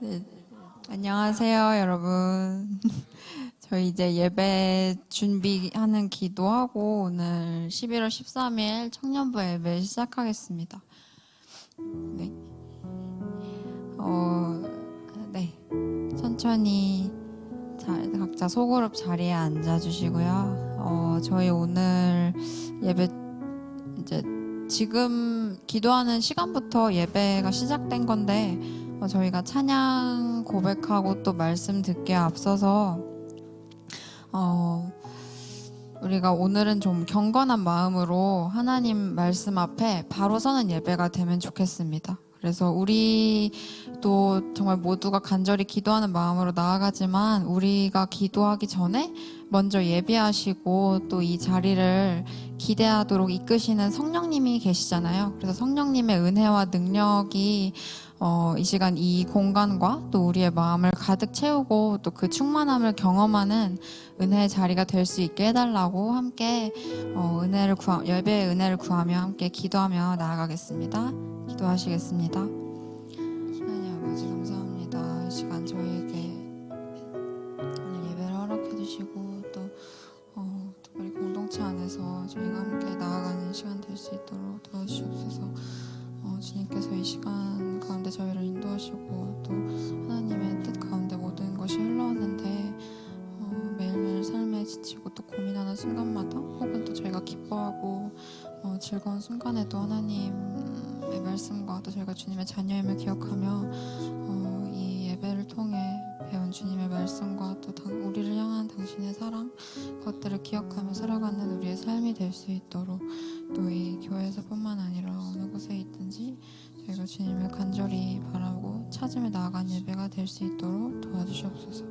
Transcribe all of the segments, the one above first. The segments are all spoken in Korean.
네, 안녕하세요, 여러분. 저희 이제 예배 준비하는 기도하고 오늘 11월 13일 청년부 예배 시작하겠습니다. 네. 네. 천천히 각자 소그룹 자리에 앉아주시고요. 저희 오늘 예배 이제 지금 기도하는 시간부터 예배가 시작된 건데 저희가 찬양 고백하고 또 말씀 듣기에 앞서서 우리가 오늘은 좀 경건한 마음으로 하나님 말씀 앞에 바로 서는 예배가 되면 좋겠습니다. 그래서 우리도 정말 모두가 간절히 기도하는 마음으로 나아가지만 우리가 기도하기 전에 먼저 예배하시고 또 이 자리를 기대하도록 이끄시는 성령님이 계시잖아요. 그래서 성령님의 은혜와 능력이 이 시간 이 공간과 또 우리의 마음을 가득 채우고 또 그 충만함을 경험하는 은혜의 자리가 될 수 있게 해달라고 함께 예배의 은혜를 구하며 함께 기도하며 나아가겠습니다. 기도하시겠습니다. 하나님 아버지 감사합니다. 이 시간 저희에게 오늘 예배를 허락해 주시고 또 특별히 공동체 안에서 저희가 함께 나아가는 시간 될 수 있도록 도와주시옵소서. 주님께서 이 시간 가운데 저희를 인도하시고 또 하나님의 뜻 가운데 모든 것이 흘러왔는데 매일매일 삶에 지치고 또 고민하는 순간마다 혹은 또 저희가 기뻐하고 즐거운 순간에도 하나님의 말씀과 또 저희가 주님의 자녀임을 기억하며 이 예배를 통해 배운 주님의 말씀과 또 우리를 향한 당신의 사랑 그것들을 기억하며 살아가는 우리의 삶이 될 수 있도록 또 이 교회에서뿐만 아니라 어느 곳에 있든지 저희가 주님을 간절히 바라고 찾으며 나아가는 예배가 될 수 있도록 도와주시옵소서.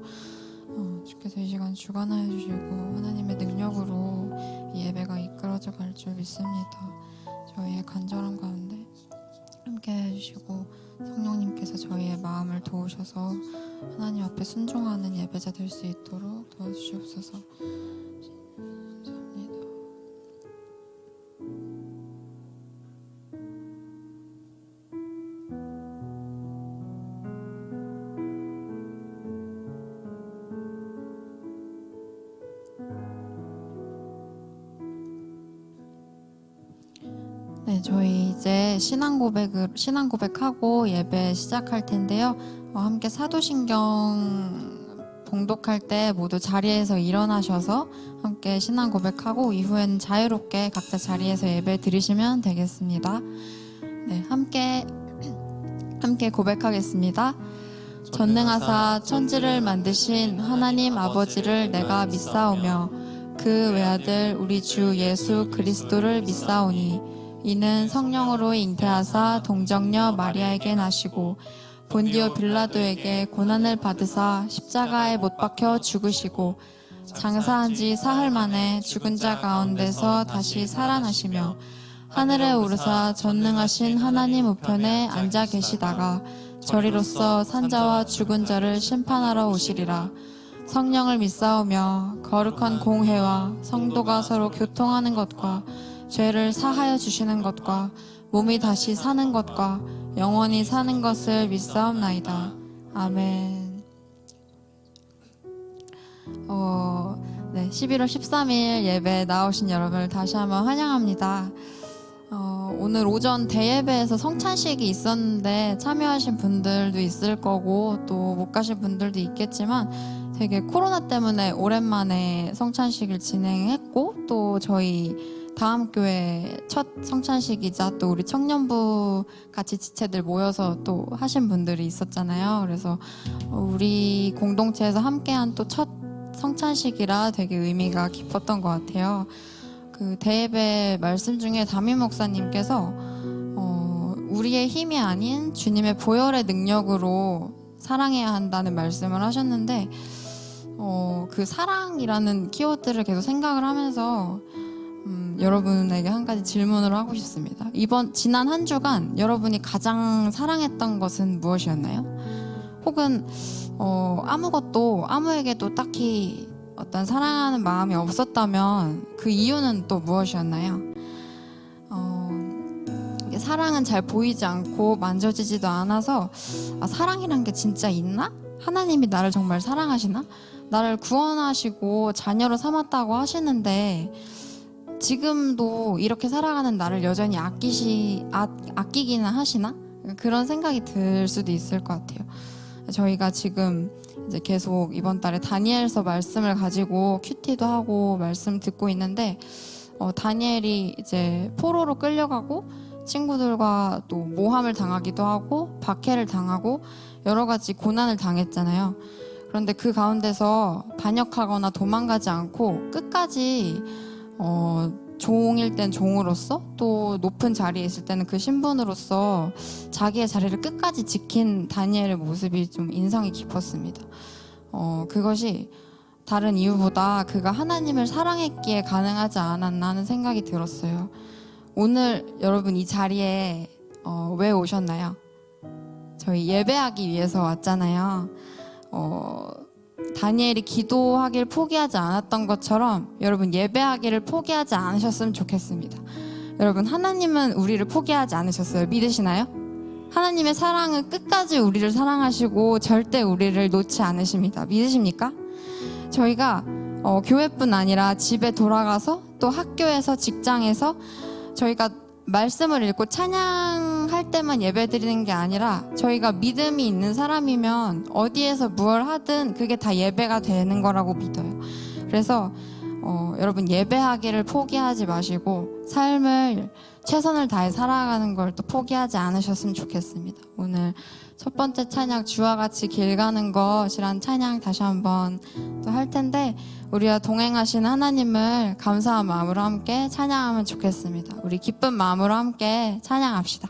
주께서 이 시간 주관하여 주시고 하나님의 능력으로 이 예배가 이끌어져 갈 줄 믿습니다. 저희의 간절함 가운데 함께 해주시고 성령님께서 저희의 마음을 도우셔서 하나님 앞에 순종하는 예배자 될 수 있도록 도와주시옵소서. 감사합니다. 네, 저희 이제 신앙 고백하고 예배 시작할 텐데요. 함께 사도신경 봉독할 때 모두 자리에서 일어나셔서 함께 신앙 고백하고 이후에는 자유롭게 각자 자리에서 예배 드리시면 되겠습니다. 네, 함께 고백하겠습니다. 전능하사 천지를 만드신 하나님 아버지를 내가 믿사오며 그 외아들 우리 주 예수 그리스도를 믿사오니 이는 성령으로 잉태하사 동정녀 마리아에게 나시고 본디오 빌라도에게 고난을 받으사 십자가에 못 박혀 죽으시고 장사한 지 사흘 만에 죽은 자 가운데서 다시 살아나시며 하늘에 오르사 전능하신 하나님 우편에 앉아 계시다가 저리로서 산자와 죽은 자를 심판하러 오시리라. 성령을 믿사오며 거룩한 공회와 성도가 서로 교통하는 것과 죄를 사하여 주시는 것과 몸이 다시 사는 것과 영원히 사는 것을 믿사옵나이다. 아멘. 11월 13일 예배에 나오신 여러분을 다시 한번 환영합니다. 오늘 오전 대예배에서 성찬식이 있었는데 참여하신 분들도 있을 거고 또 못 가신 분들도 있겠지만 되게 코로나 때문에 오랜만에 성찬식을 진행했고 또 저희 다음 교회 첫 성찬식이자 또 우리 청년부 같이 지체들 모여서 또 하신 분들이 있었잖아요. 그래서 우리 공동체에서 함께한 또 첫 성찬식이라 되게 의미가 깊었던 것 같아요. 그 대예배 말씀 중에 담임 목사님께서 우리의 힘이 아닌 주님의 보혈의 능력으로 사랑해야 한다는 말씀을 하셨는데 그 사랑이라는 키워드를 계속 생각을 하면서 여러분에게 한 가지 질문을 하고 싶습니다. 지난 한 주간 여러분이 가장 사랑했던 것은 무엇이었나요? 혹은 아무에게도 딱히 어떤 사랑하는 마음이 없었다면 그 이유는 또 무엇이었나요? 사랑은 잘 보이지 않고 만져지지도 않아서 아, 사랑이란 게 진짜 있나? 하나님이 나를 정말 사랑하시나? 나를 구원하시고 자녀로 삼았다고 하시는데 지금도 이렇게 살아가는 나를 여전히 아끼기는 하시나? 그런 생각이 들 수도 있을 것 같아요. 저희가 지금 이제 계속 이번 달에 다니엘서 말씀을 가지고 큐티도 하고 말씀 듣고 있는데 다니엘이 이제 포로로 끌려가고 친구들과 또 모함을 당하기도 하고 박해를 당하고 여러 가지 고난을 당했잖아요. 그런데 그 가운데서 반역하거나 도망가지 않고 끝까지 종일 땐 종으로서 또 높은 자리에 있을 때는 그 신분으로서 자기의 자리를 끝까지 지킨 다니엘의 모습이 좀 인상이 깊었습니다. 그것이 다른 이유보다 그가 하나님을 사랑했기에 가능하지 않았나 하는 생각이 들었어요. 오늘 여러분 이 자리에 왜 오셨나요? 저희 예배하기 위해서 왔잖아요. 다니엘이 기도하길 포기하지 않았던 것처럼 여러분 예배하기를 포기하지 않으셨으면 좋겠습니다. 여러분 하나님은 우리를 포기하지 않으셨어요. 믿으시나요? 하나님의 사랑은 끝까지 우리를 사랑하시고 절대 우리를 놓지 않으십니다. 믿으십니까? 저희가 교회뿐 아니라 집에 돌아가서 또 학교에서 직장에서 저희가 말씀을 읽고 찬양할 때만 예배드리는 게 아니라 저희가 믿음이 있는 사람이면 어디에서 뭘 하든 그게 다 예배가 되는 거라고 믿어요. 그래서 여러분 예배하기를 포기하지 마시고 삶을 최선을 다해 살아가는 걸 또 포기하지 않으셨으면 좋겠습니다. 오늘 첫 번째 찬양 주와 같이 길 가는 것이란 찬양 다시 한번 또 할 텐데 우리와 동행하신 하나님을 감사한 마음으로 함께 찬양하면 좋겠습니다. 우리 기쁜 마음으로 함께 찬양합시다.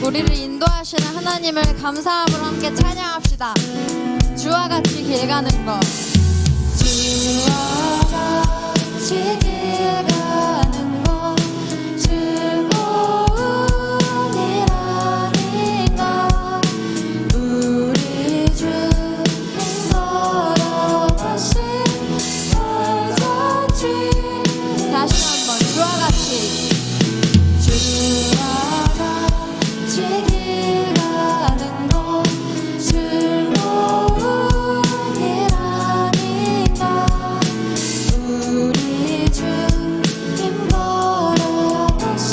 우리를 인도하시는 하나님을 감사함으로 함께 찬양합시다. 주와 같이 길 가는 것. 주와 같이 길 가는 것 즐거운 일 아닌가. 우리 주님 걸어가신 발자취. 다시 한번 주와 같이 주와 길 가는 것 즐거운 일 아닌가. 우리 주님 걸어가신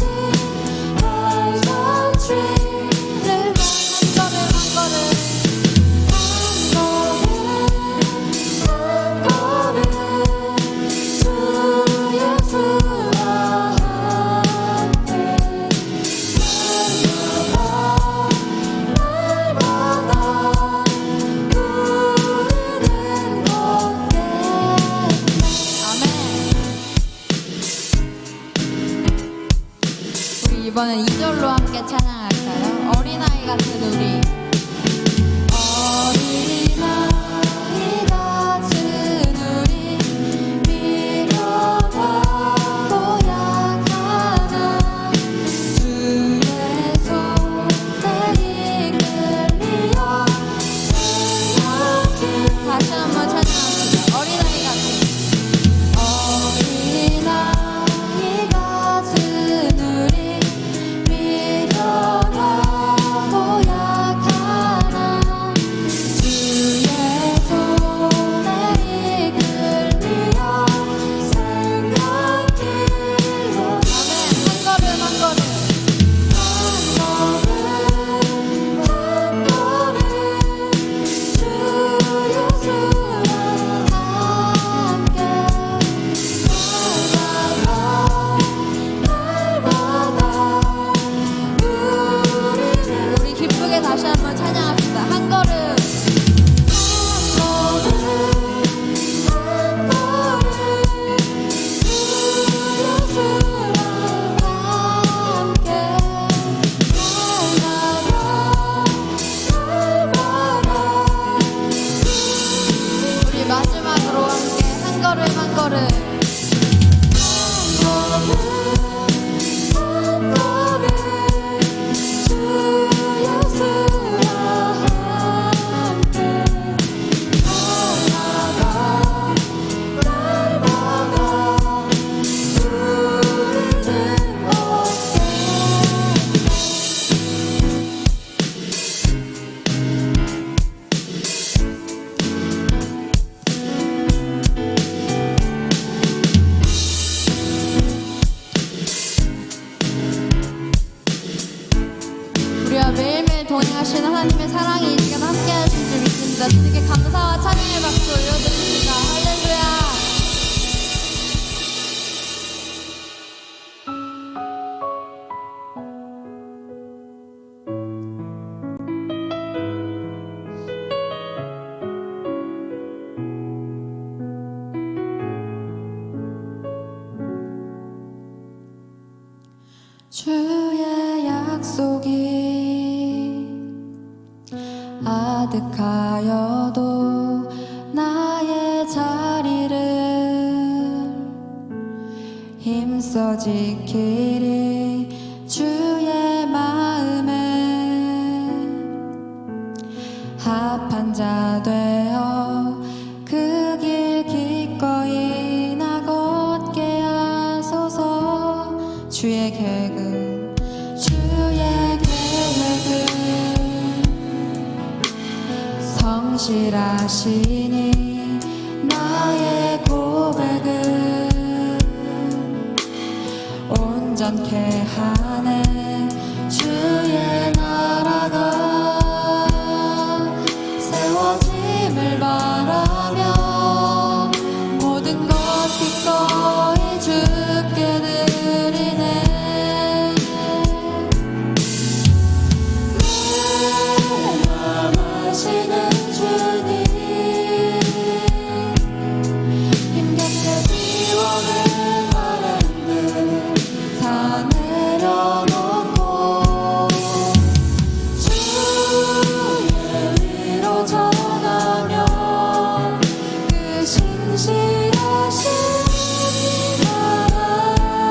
발자취를 한 걸음 주 예수와 함께 이번엔 2절로 함께 찬양할까요? 어린아이 같은 우리. 어린아이 같은 우리 미련하고 약하나 주의 손에 이끌리어 다시 한번 찬양합니다. 어린아이 같은 어린아이 같은 우리 미련하고 약하나 주의 동행하시는 하나님의 사랑이 이 시간 함께 하신 줄 믿습니다. 주님께 감사와 찬양의 박수 올려드립니다. 할렐루야. 주의 약속이 아득하여도 나의 자리를 힘써 지키리. 주의 마음에 합한 자 되어 그 길 기꺼이 나 걷게 하소서. 주의 계획은 성실하시니 나의 고백은 온전케 하네. 주의 나라가 세워짐을 바라며 모든 것 기꺼이 주께 드리네. 하시는 주님 힘겹게 비워낸 바람들 다 내려놓고 주의 위로 전하며 그 신실하신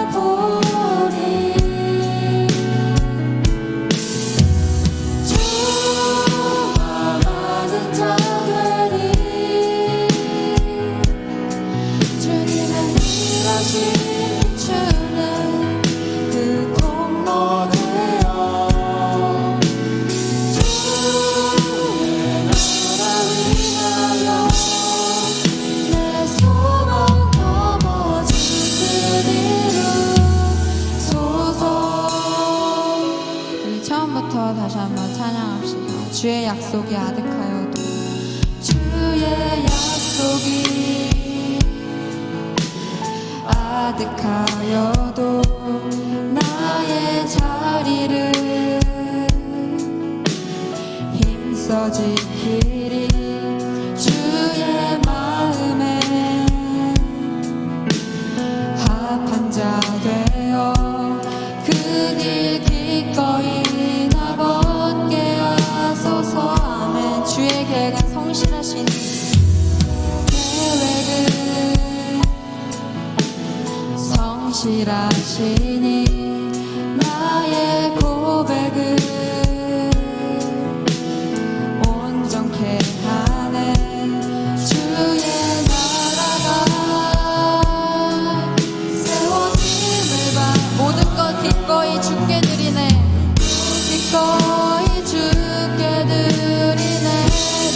바라보리. 처음부터 다시 한번 찬양합시다. 주의 약속이 아득하여도 주의 약속이 아득하여도 나의 자리를 힘써 지키리. 주의 마음에 합한 자 되어 그 길 기꺼이 나 걷게 하소서. 아멘. 주의 계획은 성실하신 계획은 성실하시니 나의 고백은 온전케 하네. 주의 나라가 세워짐을 모든 것 기꺼이 주께 드리네. 기꺼이 주께 드리네.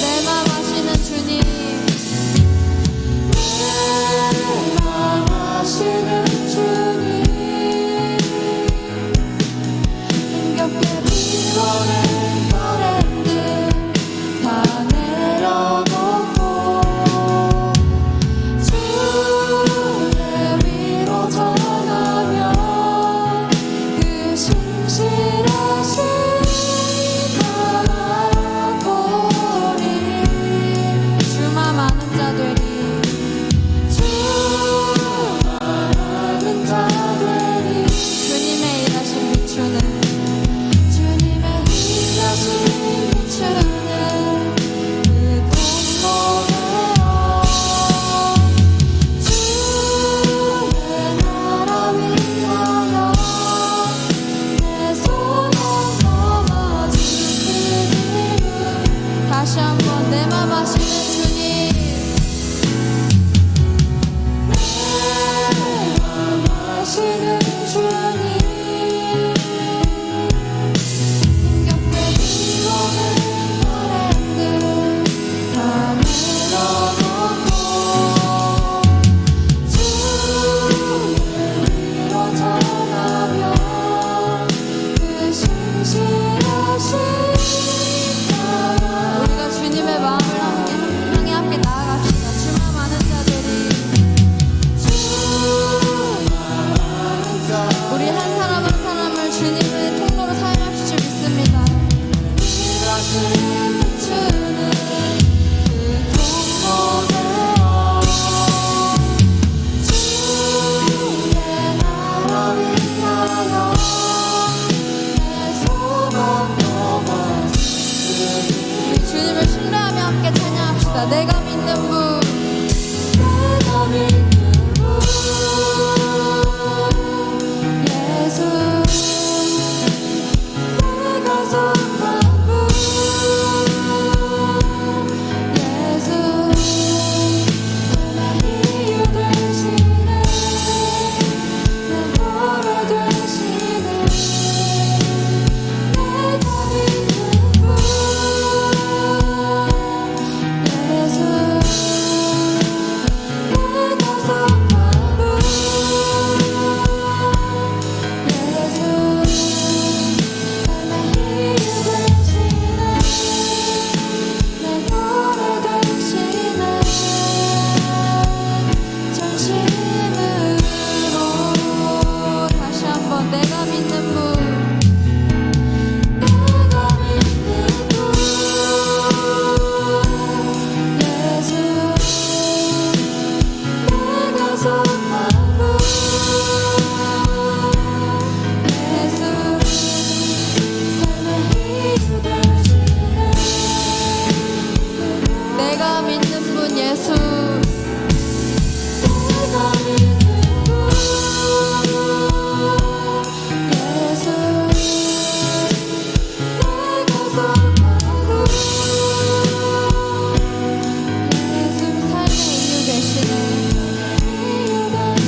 내 맘 아시는 주님 내 맘 아시는 주님 힘겹게 비워낸 바람들 다 내려놓고 주의 위로 전하며 그 신실하신 바라보리. 주만 아는 자들이 주만 아는 자들이 주님의 일하신 비추는 주님의 일하신 비추는 그 공로되어 주의 나라 위하여 내 소망 담아주시리라. 다시 한번 내 맘 아시는 주님 내 맘 아시는 주님 기도합니다. 내가 믿는 분, 내가 믿는 분 예수, 내가 속한 분 예수, 삶의 이유 되시네, 내 보루 되시네. 내가 믿는 분 예수, 내가 속한 분 예수, 삶의 이유 되시네, 내 보루 되시네. 전심으로 다시 한번 내가 믿는 분, 내가 믿는 분 예수, 내가 속한 분 예수, 삶의 이유 되시네. 내가 믿는 분 예수, 내가 믿는 분 예수, 내가 속한 분 예수, 삶의 이유 되시네. 이유 되시네,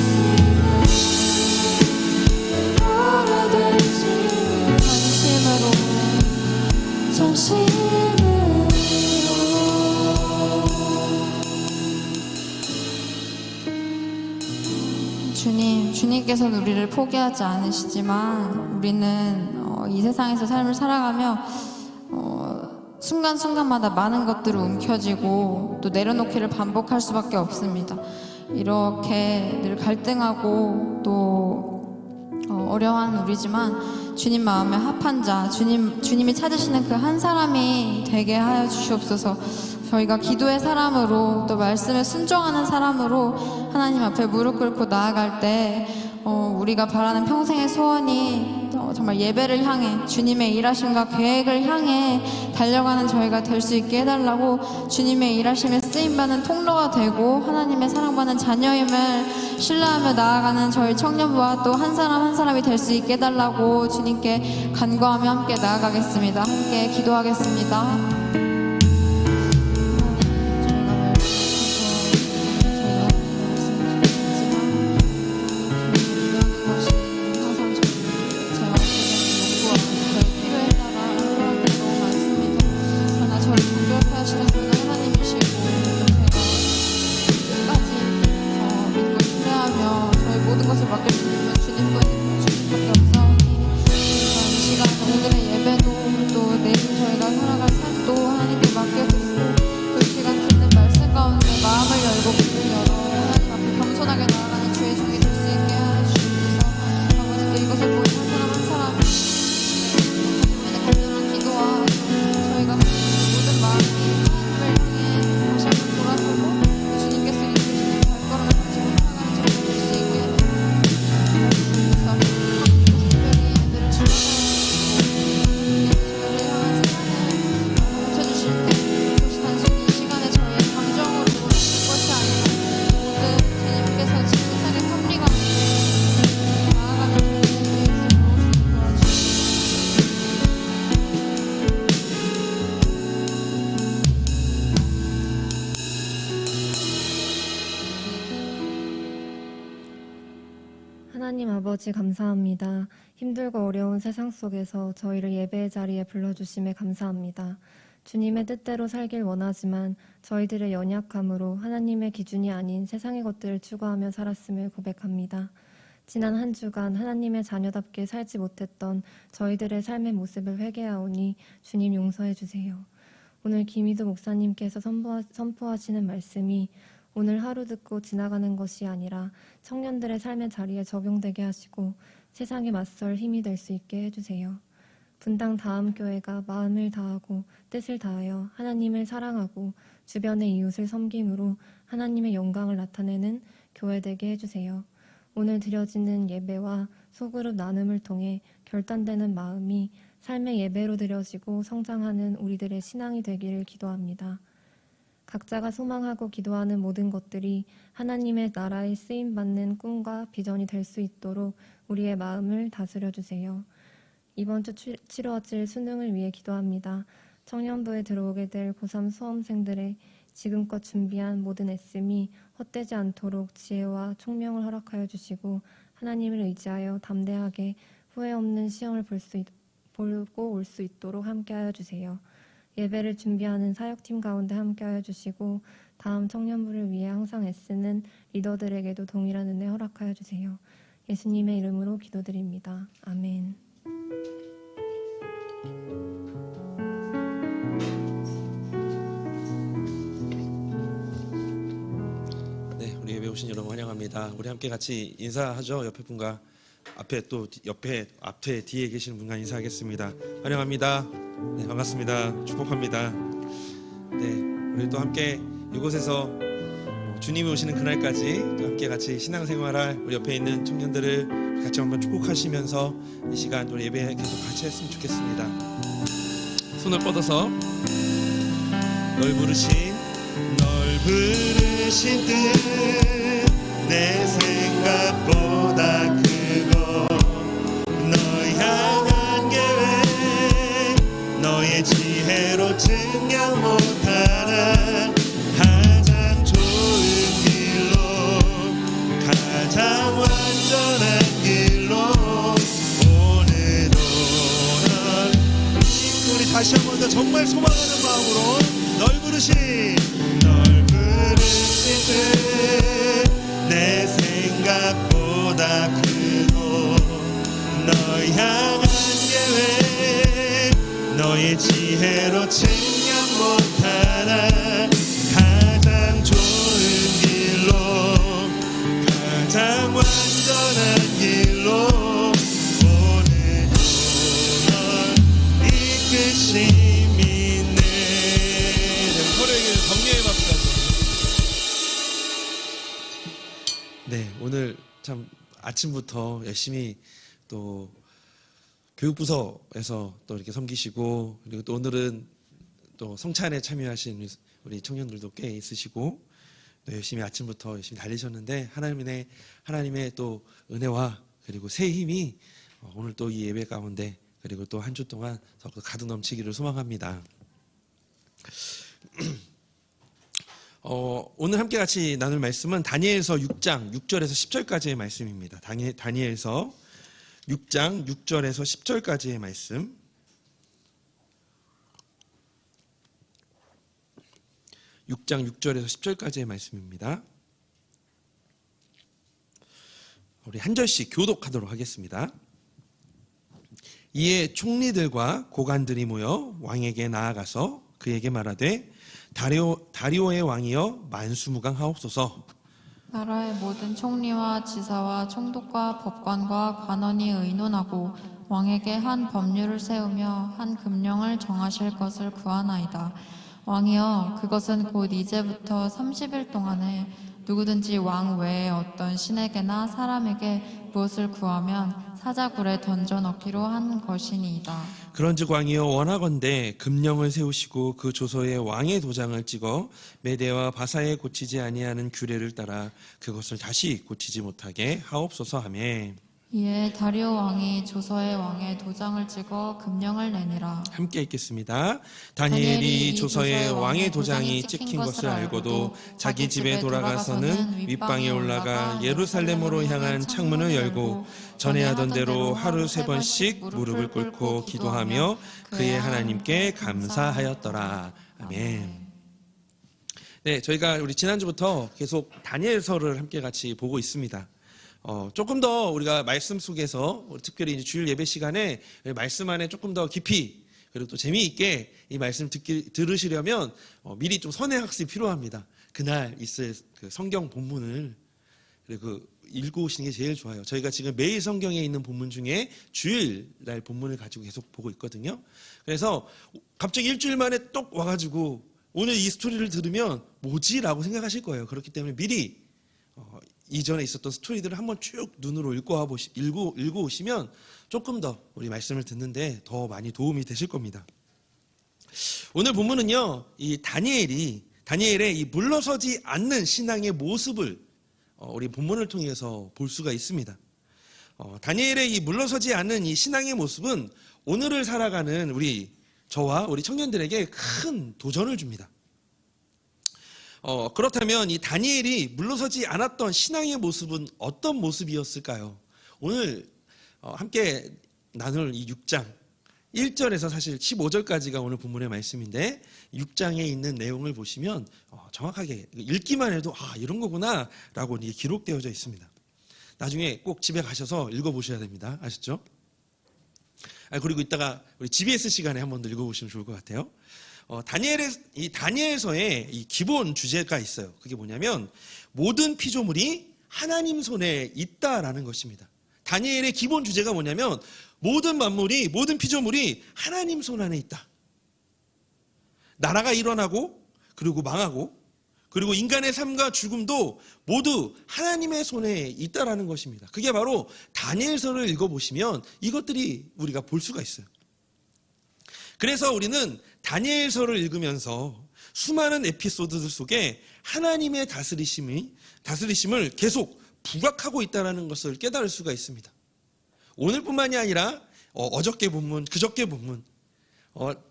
보루 되시네. 전심으로 전심으로 주님께서는 우리를 포기하지 않으시지만 우리는 이 세상에서 삶을 살아가며 순간순간마다 많은 것들을 움켜쥐고 또 내려놓기를 반복할 수밖에 없습니다. 이렇게 늘 갈등하고 또 어려워하는 우리지만 주님 마음에 합한 자, 주님이 찾으시는 그 한 사람이 되게 하여 주시옵소서. 저희가 기도의 사람으로 또 말씀에 순종하는 사람으로 하나님 앞에 무릎 꿇고 나아갈 때 우리가 바라는 평생의 소원이 정말 예배를 향해 주님의 일하심과 계획을 향해 달려가는 저희가 될 수 있게 해달라고, 주님의 일하심에 쓰임받는 통로가 되고 하나님의 사랑받는 자녀임을 신뢰하며 나아가는 저희 청년부와 또 한 사람 한 사람이 될 수 있게 해달라고 주님께 간구하며 함께 나아가겠습니다. 함께 기도하겠습니다. 모든 것을 맡겨주시면 주님뿐밖에 없사오니 이 시간 오늘의 예배도 또 내일 저희가 살아갈 삶도 하나님께 맡겨드리고 그 시간 듣는 말씀 가운데 마음을 열고 문을 열어 하나님 앞에 겸손하게 나아가는 주의 종이 될 수 있게 하여 주시옵소서. 아버지께 이것을 보는 한 사람 한 사람 하나님의 간절한 기도와 저희가 모든 마음이 하나님을 향해 다시 한번 돌아서고 또 주님께서 이끄시는 발걸음을 가지고 살아가는 저희가 될 수 있게 하나님 아버지 감사합니다. 힘들고 어려운 세상 속에서 저희를 예배의 자리에 불러주심에 감사합니다. 주님의 뜻대로 살길 원하지만 저희들의 연약함으로 하나님의 기준이 아닌 세상의 것들을 추구하며 살았음을 고백합니다. 지난 한 주간 하나님의 자녀답게 살지 못했던 저희들의 삶의 모습을 회개하오니 주님 용서해 주세요. 오늘 김희두 목사님께서 선포하시는 말씀이 오늘 하루 듣고 지나가는 것이 아니라 청년들의 삶의 자리에 적용되게 하시고 세상에 맞설 힘이 될 수 있게 해주세요. 분당 다음교회가 마음을 다하고 뜻을 다하여 하나님을 사랑하고 주변의 이웃을 섬김으로 하나님의 영광을 나타내는 교회 되게 해주세요. 오늘 드려지는 예배와 소그룹 나눔을 통해 결단되는 마음이 삶의 예배로 드려지고 성장하는 우리들의 신앙이 되기를 기도합니다. 각자가 소망하고 기도하는 모든 것들이 하나님의 나라에 쓰임받는 꿈과 비전이 될 수 있도록 우리의 마음을 다스려 주세요. 이번 주 치러질 수능을 위해 기도합니다. 청년부에 들어오게 될 고3 수험생들의 지금껏 준비한 모든 애씀이 헛되지 않도록 지혜와 총명을 허락하여 주시고 하나님을 의지하여 담대하게 후회 없는 시험을 보고 올 수 있도록 함께하여 주세요. 예배를 준비하는 사역팀 가운데 함께하여 주시고 다음 청년부를 위해 항상 애쓰는 리더들에게도 동일한 은혜 허락하여 주세요. 예수님의 이름으로 기도드립니다. 아멘. 네, 우리 예배 오신 여러분 환영합니다. 우리 함께 같이 인사하죠. 옆에 분과 앞에 뒤에 계시는 분과 인사하겠습니다. 환영합니다. 네, 반갑습니다. 축복합니다. 네, 우리 또 함께 이곳에서 주님이 오시는 그날까지 또 함께 같이 신앙생활할 우리 옆에 있는 청년들을 같이 한번 축복하시면서 이 시간 우리 예배 계속 같이 했으면 좋겠습니다. 손을 뻗어서 널 부르신 뜻 내 생각보다 크고 널 향한 계획 너의 지혜로 증명 못하나 가장 좋은 길로 가장 완전한 길로 오늘도 널 우리 다시 한 번 더 정말 소망하는 마음으로 널 부르신 뜻 내 생각보다 크고 널 향한 계획 너의 지혜로 측량 못하나 가장 좋은 길로 가장 완전한 길로 오늘도 널 이끄심이 있네. 서로에게 격려의 박수. 네, 오늘 참 아침부터 열심히 또 교육부서에서 또 이렇게 섬기시고 그리고 또 오늘은 또 성찬에 참여하신 우리 청년들도 꽤 있으시고 또 열심히 아침부터 열심히 달리셨는데 하나님의 또 은혜와 그리고 새 힘이 오늘 또 이 예배 가운데 그리고 또 한 주 동안 더 가득 넘치기를 소망합니다. 오늘 함께 같이 나눌 말씀은 다니엘서 6장 6절에서 10절까지의 말씀입니다. 다니엘서 6장 6절에서 10절까지의 말씀. (6장 6절에서 10절까지의 말씀입니다. 우리 한 절씩 교독하도록 하겠습니다. 이에 총리들과 고관들이 모여 왕에게 나아가서 그에게 말하되 다리오의 왕이여 만수무강하옵소서. 나라의 모든 총리와 지사와 총독과 법관과 관원이 의논하고 왕에게 한 법률을 세우며 한 금령을 정하실 것을 구하나이다. 왕이여, 그것은 곧 이제부터 30일 동안에 누구든지 왕 외에 어떤 신에게나 사람에게 무엇을 구하면 사자굴에 던져 넣기로 한 것이니이다. 그런즉 왕이여, 원하건대 금령을 세우시고 그 조서에 왕의 도장을 찍어 메대와 바사에 고치지 아니하는 규례를 따라 그것을 다시 고치지 못하게 하옵소서 하매. 이에 다리오 왕이 조서에 왕의 도장을 찍어 금령을 내니라. 함께 읽겠습니다. 다니엘이 조서에 왕의 도장이 찍힌 것을 알고도 자기 집에 돌아가서는 윗방에 올라가 예루살렘으로 향한 창문을 열고 전에 하던 대로 하루 3번씩 무릎을 꿇고 기도하며 그의 하나님께 감사하였더라. 아멘. 네, 저희가 우리 지난주부터 계속 다니엘서를 함께 같이 보고 있습니다. 조금 더 우리가 말씀 속에서 특별히 이제 주일 예배 시간에 말씀 안에 조금 더 깊이 그리고 또 재미있게 이 말씀 들으시려면 미리 좀 선의 학습이 필요합니다. 그날 있을 그 성경 본문을 그리고 읽어오시는 게 제일 좋아요. 저희가 지금 매일 성경에 있는 본문 중에 주일날 본문을 가지고 계속 보고 있거든요. 그래서 갑자기 일주일 만에 똑 와가지고 오늘 이 스토리를 들으면 뭐지? 라고 생각하실 거예요. 그렇기 때문에 미리 이전에 있었던 스토리들을 한번 쭉 눈으로 읽어오시면 조금 더 우리 말씀을 듣는데 더 많이 도움이 되실 겁니다. 오늘 본문은요, 이 다니엘이 다니엘의 이 물러서지 않는 신앙의 모습을 우리 본문을 통해서 볼 수가 있습니다. 다니엘의 이 물러서지 않는 이 신앙의 모습은 오늘을 살아가는 저와 우리 청년들에게 큰 도전을 줍니다. 그렇다면 이 다니엘이 물러서지 않았던 신앙의 모습은 어떤 모습이었을까요? 오늘 함께 나눌 이 6장 1절에서 사실 15절까지가 오늘 본문의 말씀인데 6장에 있는 내용을 보시면 정확하게 읽기만 해도 이런 거구나 라고 기록되어져 있습니다. 나중에 꼭 집에 가셔서 읽어보셔야 됩니다. 아셨죠? 그리고 이따가 우리 GBS 시간에 한 번 더 읽어보시면 좋을 것 같아요. 이 다니엘서에 이 기본 주제가 있어요. 그게 뭐냐면 모든 피조물이 하나님 손에 있다라는 것입니다. 다니엘의 기본 주제가 뭐냐면 모든 피조물이 하나님 손 안에 있다. 나라가 일어나고 그리고 망하고 그리고 인간의 삶과 죽음도 모두 하나님의 손에 있다라는 것입니다. 그게 바로 다니엘서를 읽어보시면 이것들이 우리가 볼 수가 있어요. 그래서 우리는 다니엘서를 읽으면서 수많은 에피소드들 속에 하나님의 다스리심을 계속 부각하고 있다는 것을 깨달을 수가 있습니다. 오늘뿐만이 아니라 어저께 본문, 그저께 본문,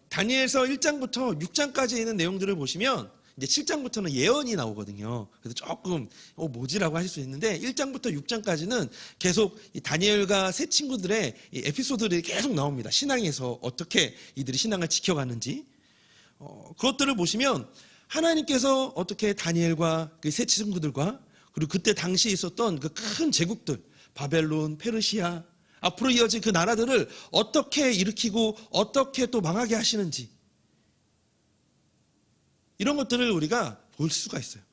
다니엘서 1장부터 6장까지 있는 내용들을 보시면 이제 7장부터는 예언이 나오거든요. 그래서 조금 뭐지라고 하실 수 있는데 1장부터 6장까지는 계속 이 다니엘과 세 친구들의 이 에피소드들이 계속 나옵니다. 신앙에서 어떻게 이들이 신앙을 지켜가는지 그것들을 보시면 하나님께서 어떻게 다니엘과 그 세 친구들과 그리고 그때 당시 있었던 그 큰 제국들 바벨론, 페르시아 앞으로 이어질 그 나라들을 어떻게 일으키고 어떻게 또 망하게 하시는지 이런 것들을 우리가 볼 수가 있어요.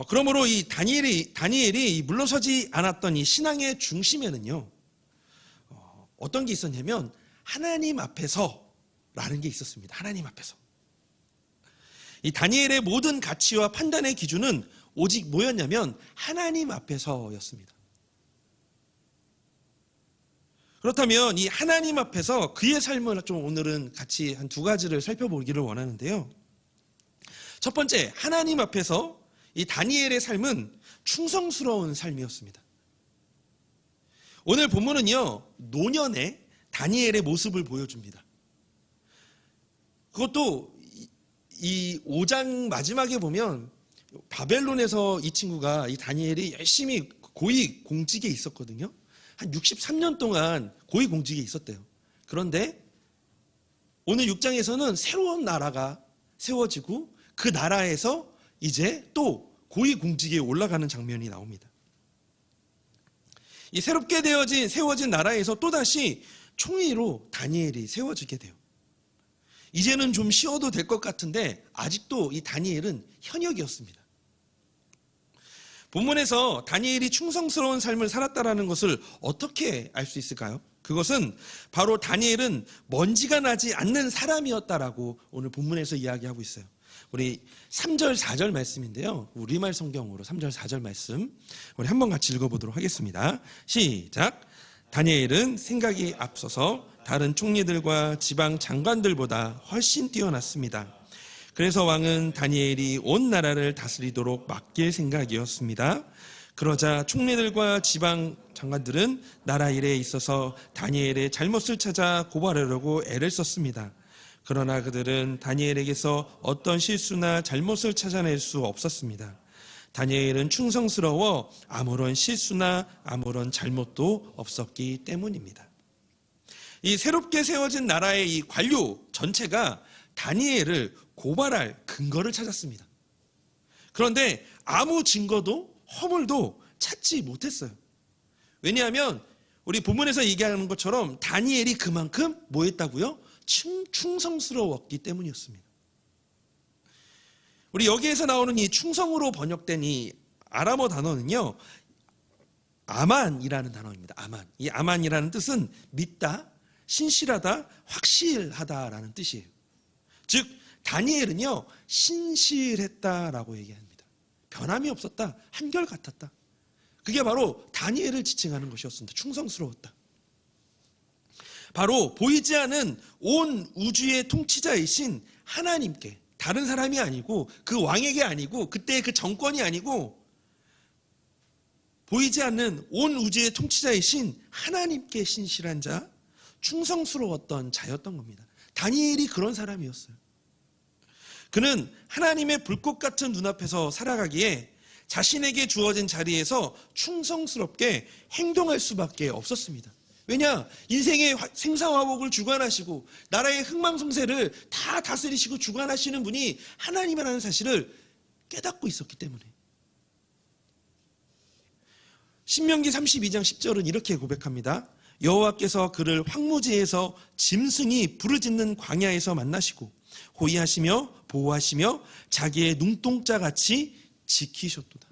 그러므로 이 다니엘이 물러서지 않았던 이 신앙의 중심에는요, 어떤 게 있었냐면 하나님 앞에서라는 게 있었습니다. 하나님 앞에서. 이 다니엘의 모든 가치와 판단의 기준은 오직 뭐였냐면 하나님 앞에서였습니다. 그렇다면 이 하나님 앞에서 그의 삶을 좀 오늘은 같이 한 두 가지를 살펴보기를 원하는데요. 첫 번째, 하나님 앞에서 이 다니엘의 삶은 충성스러운 삶이었습니다. 오늘 본문은요, 노년의 다니엘의 모습을 보여줍니다. 그것도 이 5장 마지막에 보면 바벨론에서 이 친구가 이 다니엘이 열심히 고위 공직에 있었거든요. 한 63년 동안 고위 공직에 있었대요. 그런데 오늘 6장에서는 새로운 나라가 세워지고 그 나라에서 이제 또 고위 공직에 올라가는 장면이 나옵니다. 이 새롭게 세워진 나라에서 또다시 총리로 다니엘이 세워지게 돼요. 이제는 좀 쉬어도 될 것 같은데 아직도 이 다니엘은 현역이었습니다. 본문에서 다니엘이 충성스러운 삶을 살았다라는 것을 어떻게 알 수 있을까요? 그것은 바로 다니엘은 먼지가 나지 않는 사람이었다라고 오늘 본문에서 이야기하고 있어요. 우리 3절 4절 말씀인데요. 우리말 성경으로 3절 4절 말씀 우리 한번 같이 읽어보도록 하겠습니다. 시작. 다니엘은 생각이 앞서서 다른 총리들과 지방 장관들보다 훨씬 뛰어났습니다. 그래서 왕은 다니엘이 온 나라를 다스리도록 맡길 생각이었습니다. 그러자 총리들과 지방 장관들은 나라 일에 있어서 다니엘의 잘못을 찾아 고발하려고 애를 썼습니다. 그러나 그들은 다니엘에게서 어떤 실수나 잘못을 찾아낼 수 없었습니다. 다니엘은 충성스러워 아무런 실수나 아무런 잘못도 없었기 때문입니다. 이 새롭게 세워진 나라의 이 관료 전체가 다니엘을 고발할 근거를 찾았습니다. 그런데 아무 증거도 허물도 찾지 못했어요. 왜냐하면 우리 본문에서 얘기하는 것처럼 다니엘이 그만큼 뭐 했다고요? 충성스러웠기 때문이었습니다. 우리 여기에서 나오는 이 충성으로 번역된 이 아람어 단어는요, 아만이라는 단어입니다. 아만. 이 아만이라는 뜻은 믿다, 신실하다, 확실하다라는 뜻이에요. 즉 다니엘은요 신실했다라고 얘기합니다. 변함이 없었다, 한결같았다. 그게 바로 다니엘을 지칭하는 것이었습니다. 충성스러웠다. 바로 보이지 않은 온 우주의 통치자이신 하나님께, 다른 사람이 아니고 그 왕에게 아니고 그때 그 정권이 아니고 보이지 않는 온 우주의 통치자이신 하나님께 신실한 자, 충성스러웠던 자였던 겁니다. 다니엘이 그런 사람이었어요. 그는 하나님의 불꽃 같은 눈앞에서 살아가기에 자신에게 주어진 자리에서 충성스럽게 행동할 수밖에 없었습니다. 왜냐? 인생의 생사화복을 주관하시고 나라의 흥망성쇠를 다 다스리시고 주관하시는 분이 하나님이라는 사실을 깨닫고 있었기 때문에. 신명기 32장 10절은 이렇게 고백합니다. 여호와께서 그를 황무지에서 짐승이 부르짖는 광야에서 만나시고 호위하시며 보호하시며 자기의 눈동자같이 지키셨도다.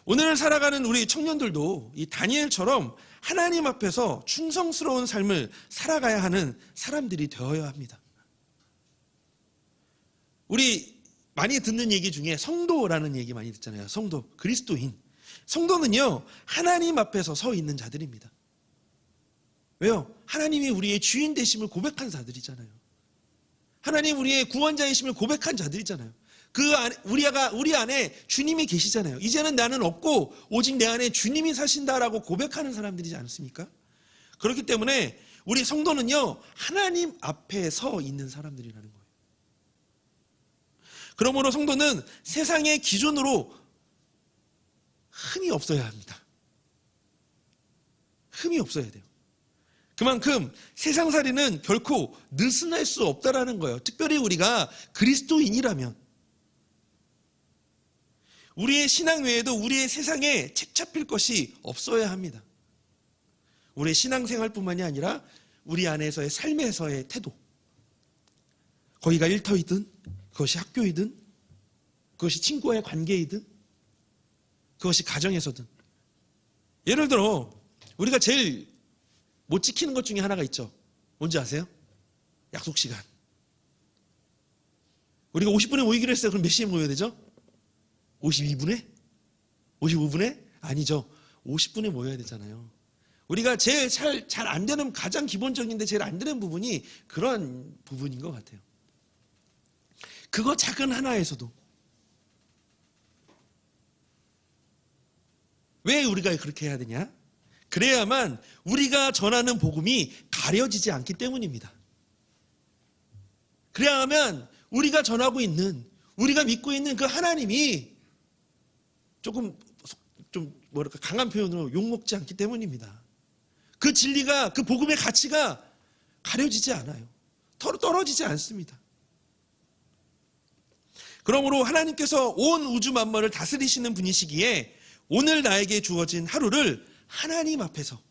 오늘 살아가는 우리 청년들도 이 다니엘처럼 하나님 앞에서 충성스러운 삶을 살아가야 하는 사람들이 되어야 합니다. 우리 많이 듣는 얘기 중에 성도라는 얘기 많이 듣잖아요. 성도, 그리스도인. 성도는요, 하나님 앞에서 서 있는 자들입니다. 왜요? 하나님이 우리의 주인 되심을 고백한 자들이잖아요. 하나님 우리의 구원자이심을 고백한 자들이잖아요. 우리 안에 주님이 계시잖아요. 이제는 나는 없고 오직 내 안에 주님이 사신다라고 고백하는 사람들이지 않습니까? 그렇기 때문에 우리 성도는요, 하나님 앞에 서 있는 사람들이라는 거예요. 그러므로 성도는 세상의 기준으로 흠이 없어야 합니다. 흠이 없어야 돼요. 그만큼 세상살이는 결코 느슨할 수 없다라는 거예요. 특별히 우리가 그리스도인이라면 우리의 신앙 외에도 우리의 세상에 책 잡힐 것이 없어야 합니다. 우리의 신앙생활뿐만이 아니라 우리 안에서의 삶에서의 태도, 거기가 일터이든 그것이 학교이든 그것이 친구와의 관계이든 그것이 가정에서든. 예를 들어 우리가 제일 못 지키는 것 중에 하나가 있죠. 뭔지 아세요? 약속 시간. 우리가 50분에 모이기로 했어요. 그럼 몇 시에 모여야 되죠? 52분에? 55분에? 아니죠. 50분에 모여야 되잖아요. 우리가 제일 잘 안 되는, 가장 기본적인데 제일 안 되는 부분이 그런 부분인 것 같아요. 그거 작은 하나에서도 왜 우리가 그렇게 해야 되냐? 그래야만 우리가 전하는 복음이 가려지지 않기 때문입니다. 그래야만 우리가 전하고 있는, 우리가 믿고 있는 그 하나님이 좀 뭐랄까 강한 표현으로 욕먹지 않기 때문입니다. 그 진리가, 그 복음의 가치가 가려지지 않아요. 떨어지지 않습니다. 그러므로 하나님께서 온 우주 만물을 다스리시는 분이시기에 오늘 나에게 주어진 하루를 하나님 앞에서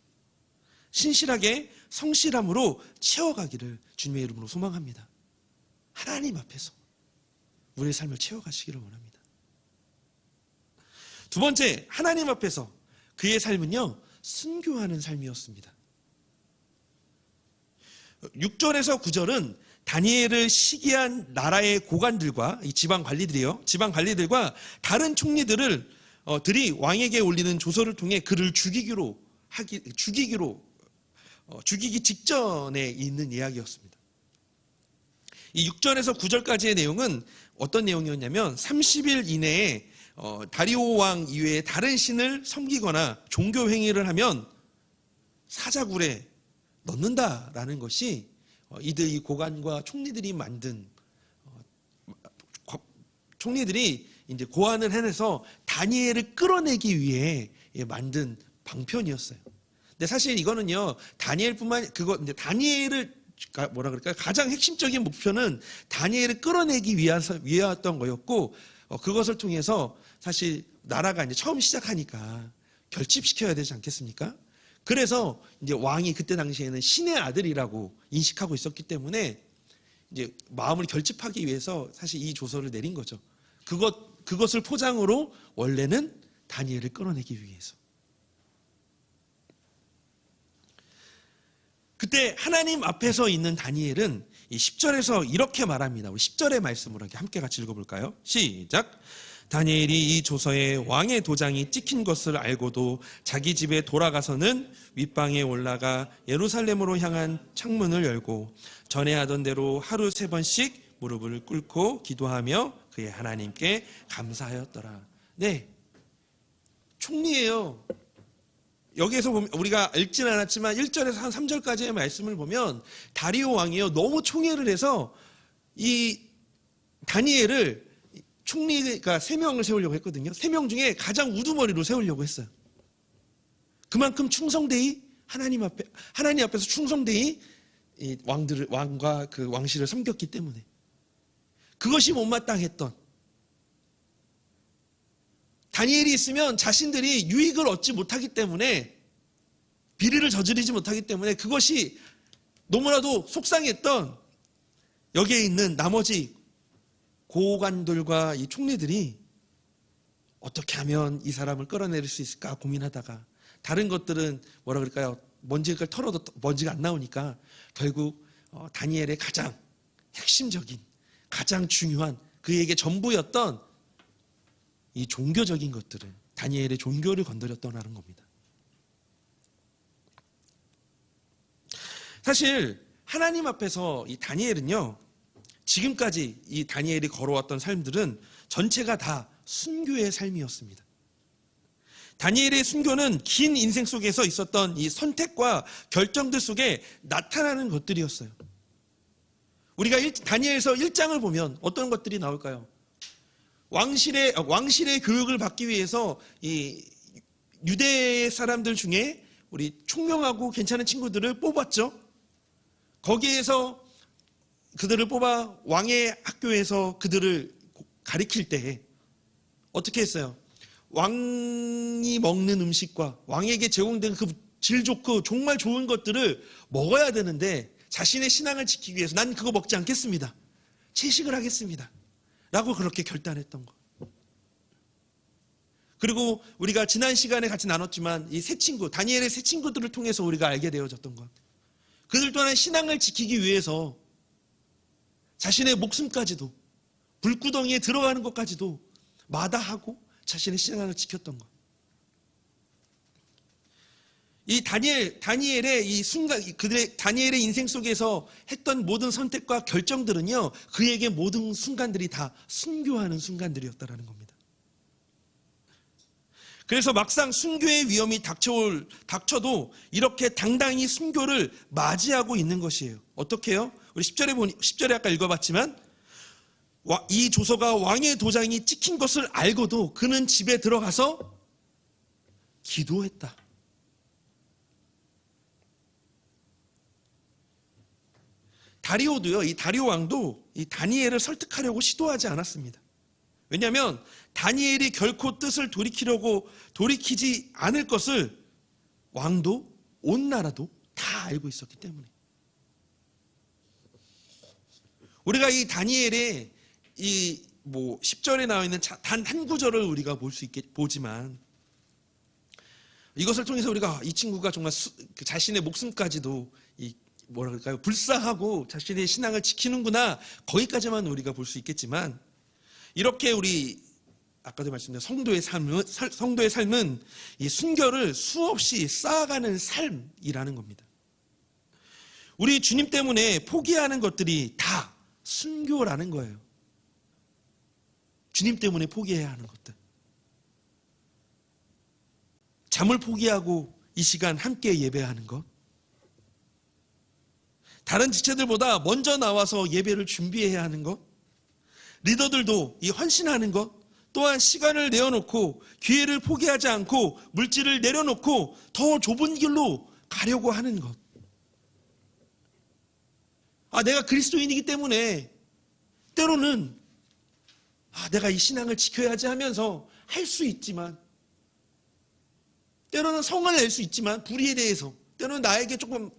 신실하게 성실함으로 채워가기를 주님의 이름으로 소망합니다. 하나님 앞에서 우리의 삶을 채워가시기를 원합니다. 두 번째, 하나님 앞에서 그의 삶은요, 순교하는 삶이었습니다. 6절에서 9절은 다니엘을 시기한 나라의 고관들과 이 지방 관리들과 다른 총리들을 들이 왕에게 올리는 조서를 통해 그를 죽이기 직전에 있는 이야기였습니다. 이 6절에서 9절까지의 내용은 어떤 내용이었냐면 30일 이내에 다리오 왕 이외에 다른 신을 섬기거나 종교 행위를 하면 사자굴에 넣는다라는 것이 이 고관과 총리들이 만든 총리들이 이제 고안을 해내서 다니엘을 끌어내기 위해 만든 방편이었어요. 근데 사실 이거는요, 이제 다니엘을 가장 핵심적인 목표는 다니엘을 끌어내기 위하였던 거였고, 그것을 통해서 사실 나라가 이제 처음 시작하니까 결집시켜야 되지 않겠습니까? 그래서 이제 왕이 그때 당시에는 신의 아들이라고 인식하고 있었기 때문에 이제 마음을 결집하기 위해서 사실 이 조서를 내린 거죠. 그것을 포장으로 원래는 다니엘을 끌어내기 위해서. 그때 하나님 앞에서 있는 다니엘은 이 10절에서 이렇게 말합니다. 우리 10절의 말씀으로 함께 같이 읽어볼까요? 시작. 다니엘이 이 조서에 왕의 도장이 찍힌 것을 알고도 자기 집에 돌아가서는 윗방에 올라가 예루살렘으로 향한 창문을 열고 전에 하던 대로 하루 3번씩 무릎을 꿇고 기도하며 그의 하나님께 감사하였더라. 네, 총리예요. 여기에서 보면 우리가 읽지는 않았지만 1절에서 한 3절까지의 말씀을 보면 다리오 왕이요 너무 총애를 해서 이 다니엘을 총리가 3명을 세우려고 했거든요. 3명 중에 가장 우두머리로 세우려고 했어요. 그만큼 충성되이 하나님 앞에서 충성되이 이 왕과 그 왕실을 섬겼기 때문에 그것이 못마땅했던 다니엘이 있으면 자신들이 유익을 얻지 못하기 때문에 비리를 저지르지 못하기 때문에 그것이 너무나도 속상했던 여기에 있는 나머지 고관들과 이 총리들이 어떻게 하면 이 사람을 끌어내릴 수 있을까 고민하다가 다른 것들은 뭐라 그럴까요? 먼지를 털어도 먼지가 안 나오니까 결국 다니엘의 가장 핵심적인 가장 중요한 그에게 전부였던 이 종교적인 것들을 다니엘의 종교를 건드렸더라는 겁니다. 사실 하나님 앞에서 이 다니엘은요 지금까지 이 다니엘이 걸어왔던 삶들은 전체가 다 순교의 삶이었습니다. 다니엘의 순교는 긴 인생 속에서 있었던 이 선택과 결정들 속에 나타나는 것들이었어요. 우리가 다니엘서 1장을 보면 어떤 것들이 나올까요? 왕실의 교육을 받기 위해서 이 유대 사람들 중에 우리 총명하고 괜찮은 친구들을 뽑았죠. 거기에서 그들을 뽑아 왕의 학교에서 그들을 가리킬 때 어떻게 했어요? 왕이 먹는 음식과 왕에게 제공된 그 질 좋고 정말 좋은 것들을 먹어야 되는데 자신의 신앙을 지키기 위해서 난 그거 먹지 않겠습니다. 채식을 하겠습니다. 라고 그렇게 결단했던 것. 그리고 우리가 지난 시간에 같이 나눴지만 이 세 친구, 다니엘의 세 친구들을 통해서 우리가 알게 되어졌던 것. 그들 또한 신앙을 지키기 위해서 자신의 목숨까지도 불구덩이에 들어가는 것까지도 마다하고 자신의 신앙을 지켰던 것. 이 다니엘의 이 순간, 다니엘의 인생 속에서 했던 모든 선택과 결정들은요, 그에게 모든 순간들이 다 순교하는 순간들이었다라는 겁니다. 그래서 막상 순교의 위험이 닥쳐도 이렇게 당당히 순교를 맞이하고 있는 것이에요. 어떻게 해요? 우리 10절에 아까 읽어봤지만, 이 조서가 왕의 도장이 찍힌 것을 알고도 그는 집에 들어가서 기도했다. 다리오도요, 이 다리오 왕도 이 다니엘을 설득하려고 시도하지 않았습니다. 왜냐하면 다니엘이 결코 뜻을 돌이키지 않을 것을 왕도 온 나라도 다 알고 있었기 때문에. 우리가 이 다니엘의 이 10절에 나와 있는 단 한 구절을 우리가 보지만 이것을 통해서 우리가 이 친구가 정말 자신의 목숨까지도 뭐라 그럴까요? 불사하고 자신의 신앙을 지키는구나. 거기까지만 우리가 볼 수 있겠지만 이렇게 우리 아까도 말씀드린 성도의 삶은 이 순교를 수없이 쌓아가는 삶이라는 겁니다. 우리 주님 때문에 포기하는 것들이 다 순교라는 거예요. 주님 때문에 포기해야 하는 것들. 잠을 포기하고 이 시간 함께 예배하는 것. 다른 지체들보다 먼저 나와서 예배를 준비해야 하는 것, 리더들도 이 헌신하는 것, 또한 시간을 내어놓고 기회를 포기하지 않고 물질을 내려놓고 더 좁은 길로 가려고 하는 것. 내가 그리스도인이기 때문에 때로는 내가 이 신앙을 지켜야지 하면서 할 수 있지만, 때로는 성을 낼 수 있지만 불의에 대해서, 때로는 나에게 좀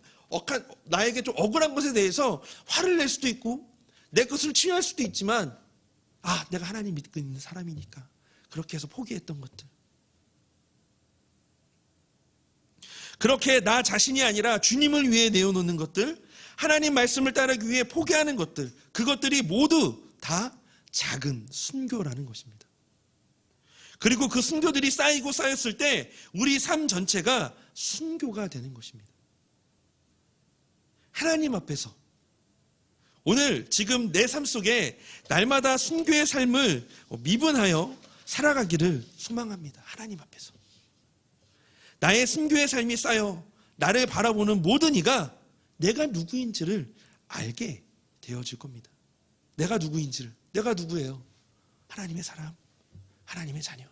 억울한 것에 대해서 화를 낼 수도 있고 내 것을 취할 수도 있지만 내가 하나님 믿고 있는 사람이니까 그렇게 해서 포기했던 것들, 그렇게 나 자신이 아니라 주님을 위해 내어놓는 것들, 하나님 말씀을 따르기 위해 포기하는 것들, 그것들이 모두 다 작은 순교라는 것입니다. 그리고 그 순교들이 쌓이고 쌓였을 때 우리 삶 전체가 순교가 되는 것입니다. 하나님 앞에서 오늘 지금 내 삶 속에 날마다 순교의 삶을 미분하여 살아가기를 소망합니다. 하나님 앞에서 나의 순교의 삶이 쌓여 나를 바라보는 모든 이가 내가 누구인지를 알게 되어질 겁니다. 내가 누구인지를, 내가 누구예요? 하나님의 사람, 하나님의 자녀.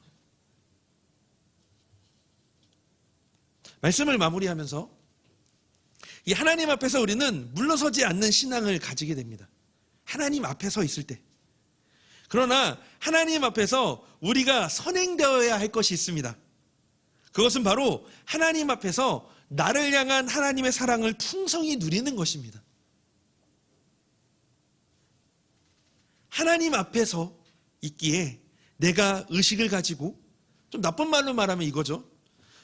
말씀을 마무리하면서 이 하나님 앞에서 우리는 물러서지 않는 신앙을 가지게 됩니다. 하나님 앞에 서 있을 때. 그러나 하나님 앞에서 우리가 선행되어야 할 것이 있습니다. 그것은 바로 하나님 앞에서 나를 향한 하나님의 사랑을 풍성히 누리는 것입니다. 하나님 앞에서 있기에 내가 의식을 가지고, 좀 나쁜 말로 말하면 이거죠.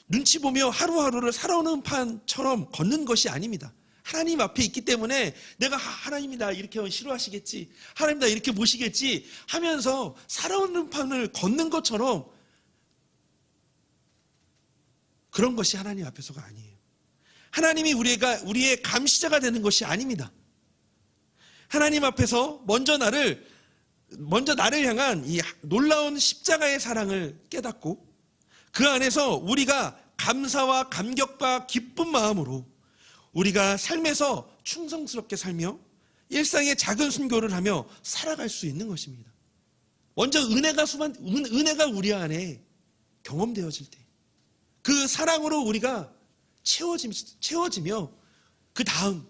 눈치 보며 하루하루를 살아오는 판처럼 걷는 것이 아닙니다. 하나님 앞에 있기 때문에 내가 하나님이 나 이렇게 하면 싫어하시겠지, 하나님 나 이렇게 보시겠지 하면서 살아오는 판을 걷는 것처럼, 그런 것이 하나님 앞에서가 아니에요. 하나님이 우리의 감시자가 되는 것이 아닙니다. 하나님 앞에서 먼저 나를 향한 이 놀라운 십자가의 사랑을 깨닫고 그 안에서 우리가 감사와 감격과 기쁜 마음으로 우리가 삶에서 충성스럽게 살며 일상의 작은 순교를 하며 살아갈 수 있는 것입니다. 먼저 은혜가 우리 안에 경험되어질 때 그 사랑으로 우리가 채워지며 그 다음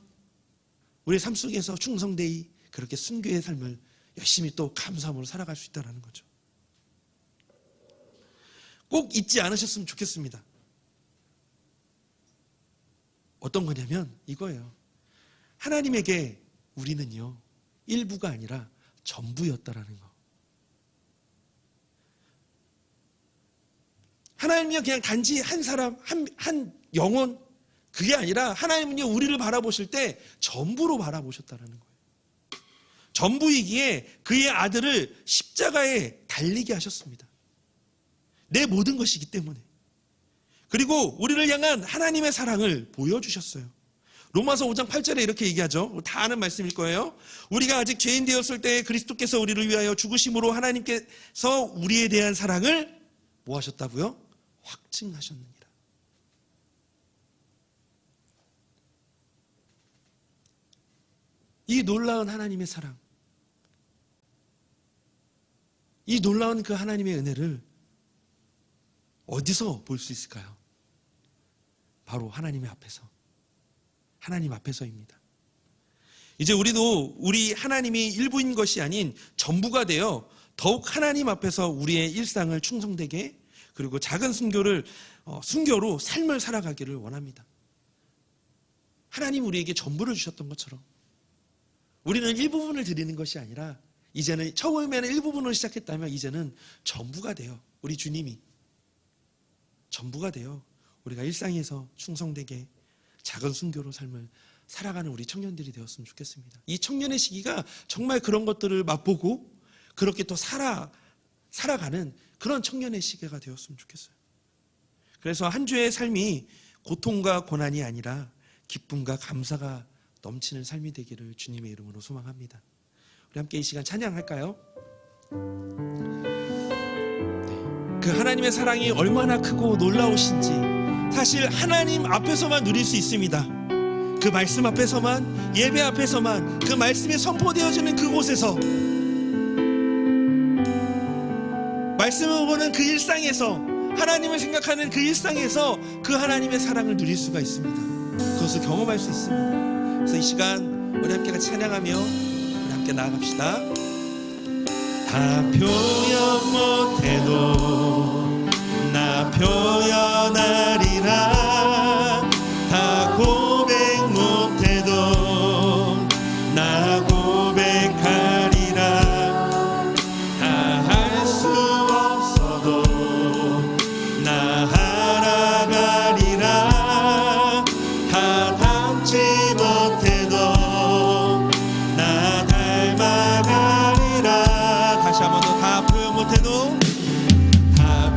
우리의 삶 속에서 충성되이 그렇게 순교의 삶을 열심히 또 감사함으로 살아갈 수 있다는 거죠. 꼭 잊지 않으셨으면 좋겠습니다. 어떤 거냐면 이거예요. 하나님에게 우리는요, 일부가 아니라 전부였다라는 거. 하나님이요 그냥 단지 한 사람, 한 영혼, 그게 아니라 하나님은요 우리를 바라보실 때 전부로 바라보셨다라는 거예요. 전부이기에 그의 아들을 십자가에 달리게 하셨습니다. 내 모든 것이기 때문에. 그리고 우리를 향한 하나님의 사랑을 보여주셨어요. 로마서 5장 8절에 이렇게 얘기하죠. 다 아는 말씀일 거예요. 우리가 아직 죄인 되었을 때 그리스도께서 우리를 위하여 죽으심으로 하나님께서 우리에 대한 사랑을 뭐 하셨다고요? 확증하셨느니라. 이 놀라운 하나님의 사랑, 이 놀라운 그 하나님의 은혜를 어디서 볼 수 있을까요? 바로 하나님의 앞에서, 하나님 앞에서입니다. 이제 우리도 우리 하나님이 일부인 것이 아닌 전부가 되어 더욱 하나님 앞에서 우리의 일상을 충성되게, 그리고 작은 순교로 삶을 살아가기를 원합니다. 하나님 우리에게 전부를 주셨던 것처럼 우리는 일부분을 드리는 것이 아니라 이제는 처음에는 일부분으로 시작했다면 이제는 전부가 돼요. 우리 주님이 전부가 돼요. 우리가 일상에서 충성되게 작은 순교로 삶을 살아가는 우리 청년들이 되었으면 좋겠습니다. 이 청년의 시기가 정말 그런 것들을 맛보고 그렇게 또 살아가는 그런 청년의 시기가 되었으면 좋겠어요. 그래서 한 주의 삶이 고통과 고난이 아니라 기쁨과 감사가 넘치는 삶이 되기를 주님의 이름으로 소망합니다. 우리 함께 이 시간 찬양할까요? 그 하나님의 사랑이 얼마나 크고 놀라우신지 사실 하나님 앞에서만 누릴 수 있습니다. 그 말씀 앞에서만, 예배 앞에서만, 그 말씀이 선포되어지는 그곳에서, 말씀을 보는 그 일상에서, 하나님을 생각하는 그 일상에서 그 하나님의 사랑을 누릴 수가 있습니다. 그것을 경험할 수 있습니다. 그래서 이 시간 우리 함께 같이 찬양하며 우리 함께 나아갑시다. 다 표현 못해도 나 표현하리라. 다 고백 못해도 나 고백하리라. 다 할 수 없어도 나 알아가리라. 다 닮지 못해도 나 닮아가리라. 다시 한 번 더. 다 표현 못해도 다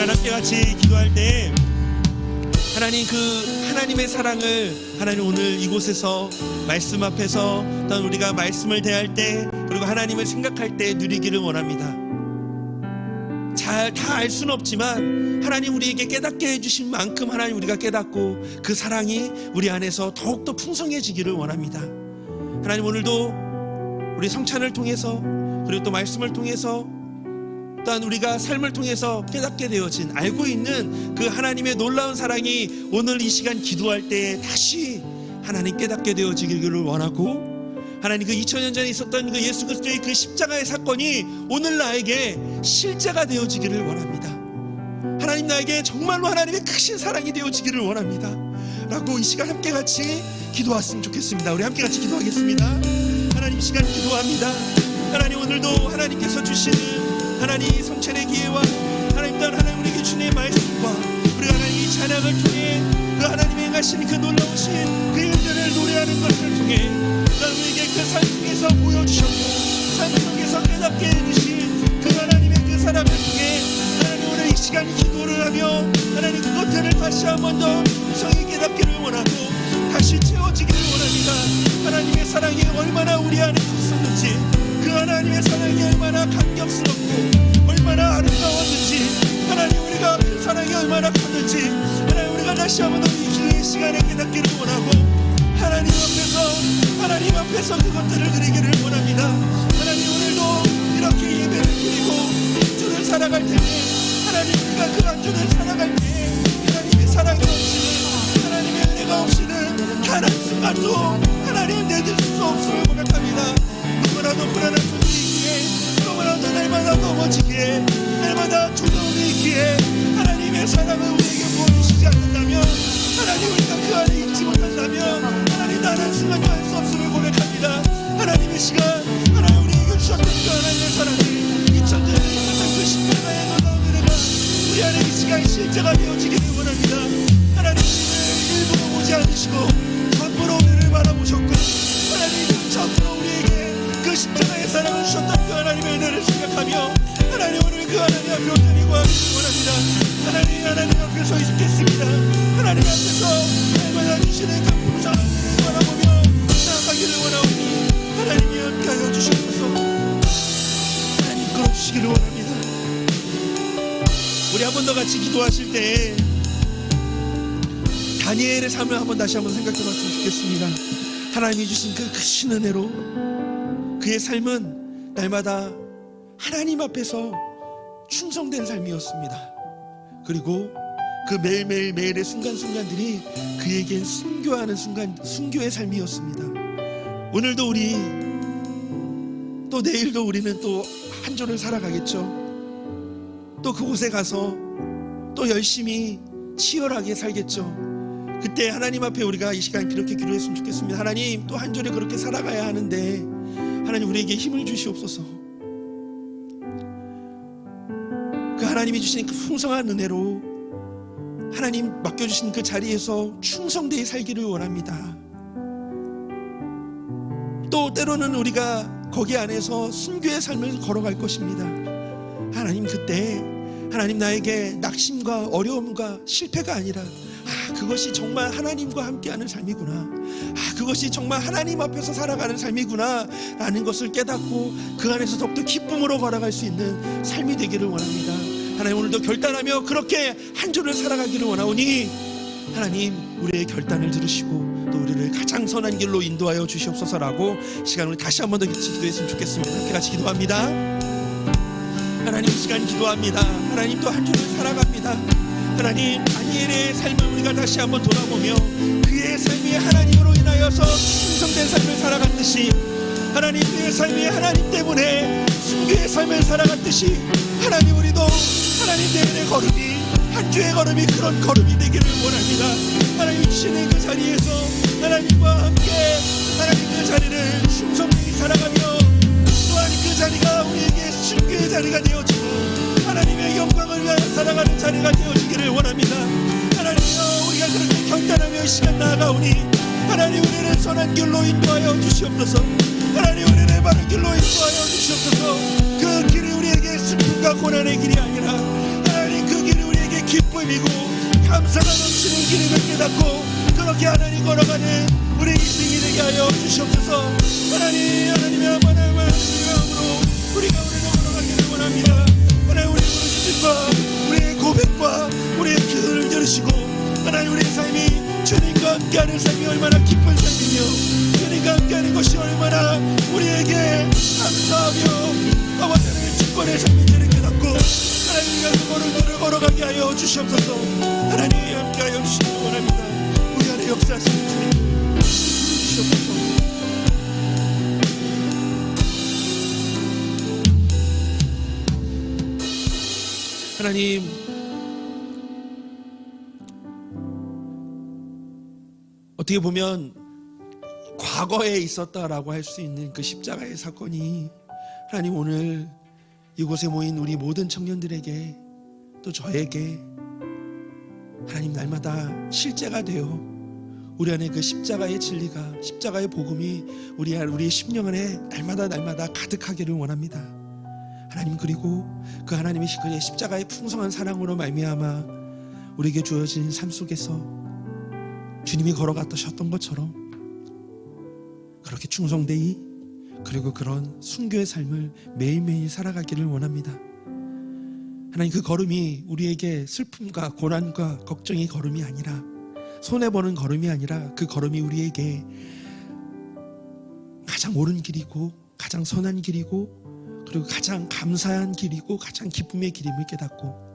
시간 함께 같이 기도할 때 하나님 그 하나님의 사랑을 하나님 오늘 이곳에서 말씀 앞에서 또한 우리가 말씀을 대할 때 그리고 하나님을 생각할 때 누리기를 원합니다. 잘 다 알 수는 없지만 하나님 우리에게 깨닫게 해주신 만큼 하나님 우리가 깨닫고 그 사랑이 우리 안에서 더욱더 풍성해지기를 원합니다. 하나님 오늘도 우리 성찬을 통해서 그리고 또 말씀을 통해서 또한 우리가 삶을 통해서 깨닫게 되어진 알고 있는 그 하나님의 놀라운 사랑이 오늘 이 시간 기도할 때 다시 하나님 깨닫게 되어지기를 원하고 하나님 그 2000년 전에 있었던 그 예수 그리스도의 그 십자가의 사건이 오늘 나에게 실제가 되어지기를 원합니다. 하나님 나에게 정말로 하나님의 크신 사랑이 되어지기를 원합니다 라고 이 시간 함께 같이 기도했으면 좋겠습니다. 우리 함께 같이 기도하겠습니다. 하나님 이 시간 기도합니다. 하나님 오늘도 하나님께서 주시는 하나님 성찬의 기회와 하나님 또한 하나님 우리에게 주님의 말씀과 우리가 하나님 이 찬양을 통해 그 하나님의 행하신 그 놀라우신 그 일들을 노래하는 것을 통해 우리에게 그 삶 속에서 보여주셨고 삶 속에서 깨닫게 해주신 그 하나님의 그 사랑을 통해 하나님 오늘 이 시간 기도를 하며 하나님 그것들을 다시 한 번 더 성이 깨닫기를 원하고 다시 채워지기를 원합니다. 하나님의 사랑이 얼마나 우리 안에 컸었는지 그 하나님의 사랑이 얼마나 감격스럽고 얼마나 아름다웠는지 하나님 우리가 그 사랑이 얼마나 컸는지 하나님 우리가 다시 한 번 더 이 시간에 깨닫기를 원하고 하나님 앞에서 그것들을 드리기를 원합니다. 하나님 오늘도 이렇게 예배를 드리고 한 주를 살아갈 텐데 하나님 우리가 그 한 주를 살아갈 때 하나님의 사랑이 없이는 하나님의 은혜가 없이는 단 한순간도 하나님 내줄 수 없음을 고백합니다. 너무나도 불안한 존재이기에 너무나도 날마다 넘어지기에 날마다 두려움이 있기에 하나님의 사랑을 우리에게 보여주시지 않는다면 하나님 우리가 그 안에 있지 못한다면 하나님 단 한순간도 할 수 없음을 고백합니다. 하나님의 시간 하나님 우리에게 주셨던 그 하나님의 사랑을 2000년에 있었던 그 십자가의 놀라운 은혜가 우리 안에 이 시간 실제가 되어지기를 원합니다. 하나님 우리를 일부러 보지 않으시고 전부로 우리를 바라보셨고 하나님 전부로 우리에게 그 십자가의 사랑을 주셨던 그 하나님의 은혜를 생각하며 하나님 오늘 그 하나님 앞에 온전히 구하기를 원합니다. 하나님 앞에 서 있겠습니다. 하나님 앞에서 날마다 주시는 그 풍성한 은혜를 바라보며 나아가기를 원하오니 하나님이 함께하여 주시옵소서. 하나님 끌어주시기를 원합니다. 우리 한 번 더 같이 기도하실 때 다니엘의 삶을 한번 다시 한번 생각해 봤으면 좋겠습니다. 하나님이 주신 그 크신 은혜로 그의 삶은 날마다 하나님 앞에서 충성된 삶이었습니다. 그리고 그 매일매일의 순간순간들이 그에겐 순교하는 순교의 삶이었습니다. 오늘도 우리 또 내일도 우리는 또 한 주를 살아가겠죠. 또 그곳에 가서 또 열심히 치열하게 살겠죠. 그때 하나님 앞에 우리가 이 시간 이렇게 기도했으면 좋겠습니다. 하나님 또 한 주를 그렇게 살아가야 하는데 하나님 우리에게 힘을 주시옵소서. 그 하나님이 주신 그 풍성한 은혜로 하나님 맡겨주신 그 자리에서 충성되이 살기를 원합니다. 또 때로는 우리가 거기 안에서 순교의 삶을 걸어갈 것입니다. 하나님 그때 하나님 나에게 낙심과 어려움과 실패가 아니라 그것이 정말 하나님과 함께하는 삶이구나, 그것이 정말 하나님 앞에서 살아가는 삶이구나 라는 것을 깨닫고 그 안에서 더욱더 기쁨으로 걸어갈 수 있는 삶이 되기를 원합니다. 하나님 오늘도 결단하며 그렇게 한 주를 살아가기를 원하오니 하나님 우리의 결단을 들으시고 또 우리를 가장 선한 길로 인도하여 주시옵소서라고 시간을 다시 한 번 더 기도했으면 좋겠습니다. 함께 같이 기도합니다. 하나님 이 시간 기도합니다. 하나님 또 한 주를 살아갑니다. 하나님 다니엘의 삶을 우리가 다시 한번 돌아보며 그의 삶이 하나님으로 인하여서 충성된 삶을 살아갔듯이 하나님 그의 삶이 하나님 때문에 순교의 삶을 살아갔듯이 하나님 우리도 하나님 때문에 걸음이 한 주의 걸음이 그런 걸음이 되기를 원합니다. 하나님 주시는 그 자리에서 하나님과 함께 하나님 그 자리를 충성되게 살아가며 또한 그 자리가 우리에게 순교의 자리가 되어지고 하나님의 영광을 위하여 살아가는 자리가 되어지기를 원합니다. 하나님이여 우리가 그렇게 결단하며 이 시간 나아가오니 하나님 우리를 선한 길로 인도하여 주시옵소서. 하나님 우리를 바른 길로 인도하여 주시옵소서. 그 길이 우리에게 슬픔과 고난의 길이 아니라 하나님 그 길이 우리에게 기쁨이고 감사가 넘치는 길임을 깨닫고 그렇게 하나님 걸어가는 우리 인생이 되게 하여 주시옵소서. 하나님의 아버지의 마음으로 우리가 오늘도 걸어가기를 원합니다. 하나님 우리의 부르짖음과 우리의 고백과 우리의 기도를 들으시고 하나님 우리의 삶이 주님과 함께하는 삶이 얼마나 기쁜 삶이며 주님과 함께하는 것이 얼마나 우리에게 감사하며 아버지 하나님의 축복의 삶인지를 깨닫고 하나님과 그 걸음들을 걸어가게 하여 주시옵소서. 하나님이 함께하여 주시기 원합니다. 우리 안에 역사하시는 주님 주시옵소서. 하나님 어떻게 보면 과거에 있었다라고 할 수 있는 그 십자가의 사건이 하나님 오늘 이곳에 모인 우리 모든 청년들에게 또 저에게 하나님 날마다 실제가 되어 우리 안에 그 십자가의 진리가 십자가의 복음이 우리의 심령 안에 날마다 가득하기를 원합니다. 하나님 그리고 그 하나님의 그 십자가의 풍성한 사랑으로 말미암아 우리에게 주어진 삶 속에서 주님이 걸어가셨던 것처럼 그렇게 충성되이 그리고 그런 순교의 삶을 매일매일 살아가기를 원합니다. 하나님 그 걸음이 우리에게 슬픔과 고난과 걱정의 걸음이 아니라 손해보는 걸음이 아니라 그 걸음이 우리에게 가장 옳은 길이고 가장 선한 길이고 그리고 가장 감사한 길이고 가장 기쁨의 길임을 깨닫고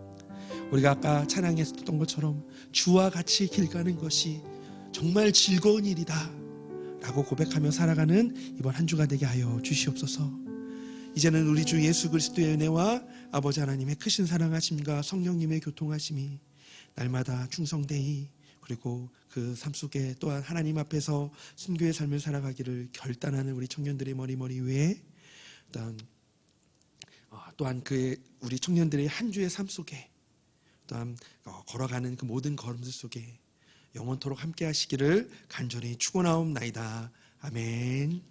우리가 아까 찬양했었던 것처럼 주와 같이 길 가는 것이 정말 즐거운 일이다 라고 고백하며 살아가는 이번 한 주가 되게 하여 주시옵소서. 이제는 우리 주 예수 그리스도의 은혜와 아버지 하나님의 크신 사랑하심과 성령님의 교통하심이 날마다 충성되이 그리고 그 삶 속에 또한 하나님 앞에서 순교의 삶을 살아가기를 결단하는 우리 청년들의 머리 위에 또한 그 우리 청년들의 한 주의 삶 속에 또한 걸어가는 그 모든 걸음들 속에 영원토록 함께 하시기를 간절히 축원하옵나이다. 아멘.